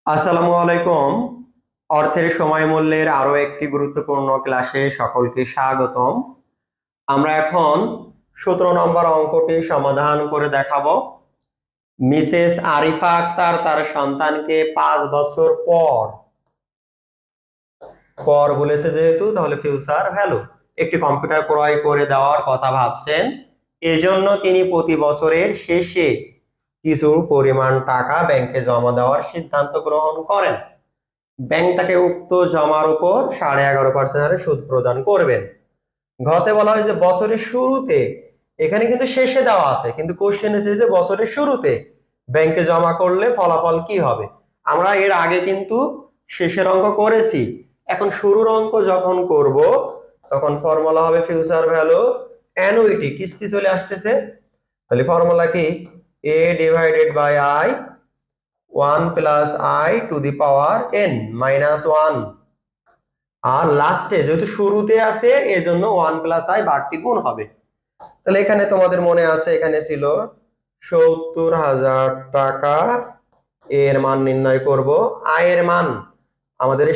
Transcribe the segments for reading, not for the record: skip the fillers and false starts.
আসসালামু আলাইকুম। অর্থের সময় মূল্যের আরো একটি গুরুত্বপূর্ণ ক্লাসে সকলকে স্বাগতম। আমরা এখন 17 নম্বর অঙ্কটি সমাধান করে দেখাবো। মিসেস আরিফা আক্তার তার সন্তানকে 5 বছর পর পর বলেছে, যেহেতু তাহলে ফিউচার ভ্যালু একটি কম্পিউটার ক্রয় করে দেওয়ার কথা ভাবছেন। এজন্য তিনি প্রতি বছরের শেষে কিছু পরিমাণ টাকা ব্যাংকে জমা দেওয়ার সিদ্ধান্ত গ্রহণ করেন। ব্যাংক তাকে উক্ত জমার উপর 11.5% হারে সুদ প্রদান করবেন। ঘতে বলা হয় যে বছরের শুরুতে, এখানে কিন্তু শেষে দেওয়া আছে, কিন্তু কোশ্চেন এসেছে যে বছরের শুরুতে ব্যাংকে জমা করলে ফলাফল কি হবে। আমরা এর আগে কিন্তু শেষের অঙ্ক করেছি, এখন শুরুর অঙ্ক যখন করব তখন ফর্মুলা হবে ফিউচার ভ্যালু অ্যানুইটি, কিস্তি চলে আসতেছে। তাহলে ফর্মুলা কি, a divided by i 1 plus i to the power n minus 1। আর লাস্টে যেহেতু শুরুতে আছে এজন্য 1 প্লাস i বাড়তি গুণ হবে। তাহলে এখানে তোমাদের মনে আছে, এখানে ছিল 70,000 টাকা, এর মান নির্ণয় করব। i এর মান আমাদের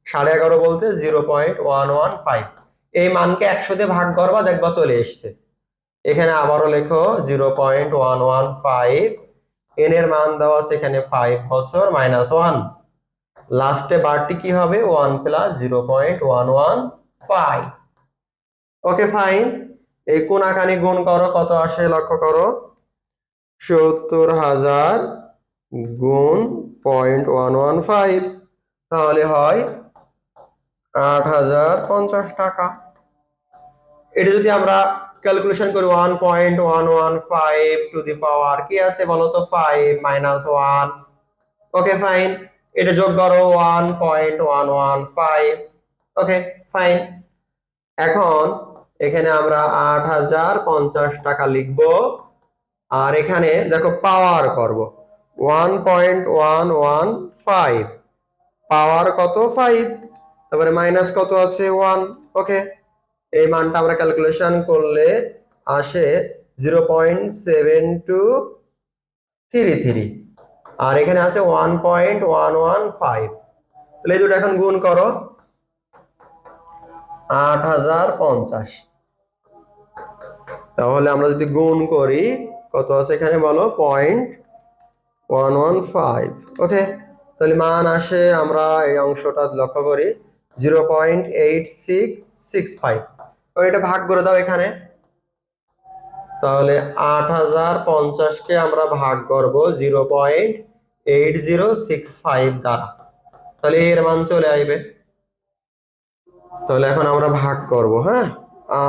11.5 বলতে 0.115, এই মানকে 100 দিয়ে ভাগ করবা, দেখবা চলে এসছে। এখানে আবারও লেখো 0.115, n এর মান দেওয়া আছে এখানে 5 বছর মাইনাস 1, লাস্টে বারটি কি হবে 1 প্লাস 0.115। ওকে ফাইন, এই কোনাকানি গুণ করো, কত আসে লক্ষ্য করো, 70,000 গুণ 0.115, তাহলে হয় 8,050 টাকা। এটা যদি আমরা ক্যালকুলেশন করি 1.115 টু দি পাওয়ার কি আছে বলো তো, 5 মাইনাস 1। ওকে ফাইন, এটা যোগ করো 1.115। ওকে ফাইন, এখন এখানে আমরা 8,050 টাকা লিখব, আর এখানে দেখো পাওয়ার করব 1.115, পাওয়ার কত 5, তারপরে মাইনাস কত আছে 1। ওকে, এই মানটা আমরা ক্যালকুলেশন করলে আসে 0.7233, আর এখানে আছে 1.115। তাহলে এই দুটো এখন গুণ করো, 8,050। তাহলে আমরা যদি গুণ করি কত আছে এখানে বলো, 0.115। ওকে, তাহলে মান আসে, আমরা এই অংশটা লক্ষ্য করি 0.8665, এটা ভাগ করে দাও এখানে। তাহলে 8,050কে আমরা ভাগ করব 0.8065 দ্বারা, তাহলে এর মান চলে আসবে। তাহলে এখন আমরা ভাগ করব, হ্যাঁ,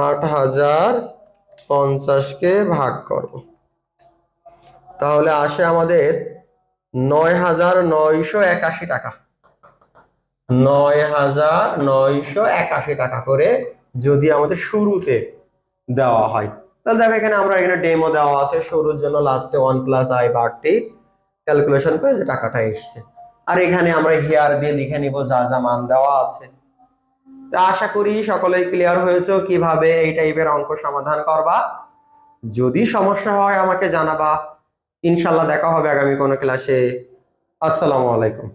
8,050কে ভাগ করব, তাহলে আসে আমাদের 9,981 টাকা, 9,981 টাকা করে যদি আমাদের শুরুতে দেওয়া হয়। তাহলে দেখো এখানে আমরা এখানে ডেমো দেওয়া আছে, শুরুর জন্য লাস্টে 1 প্লাস i বাড়তি ক্যালকুলেশন করে যে টাকাটা এসছে, আর এখানে আমরা হিয়ার দিয়ে লিখে নিব যা যা মান দেওয়া আছে। তা আশা করি সকলেই ক্লিয়ার হয়েছে কিভাবে এই টাইপের অঙ্ক সমাধান করবা। যদি সমস্যা হয় আমাকে জানাবা, ইনশাল্লাহ দেখা হবে আগামী কোনো ক্লাসে। আসসালামু আলাইকুম।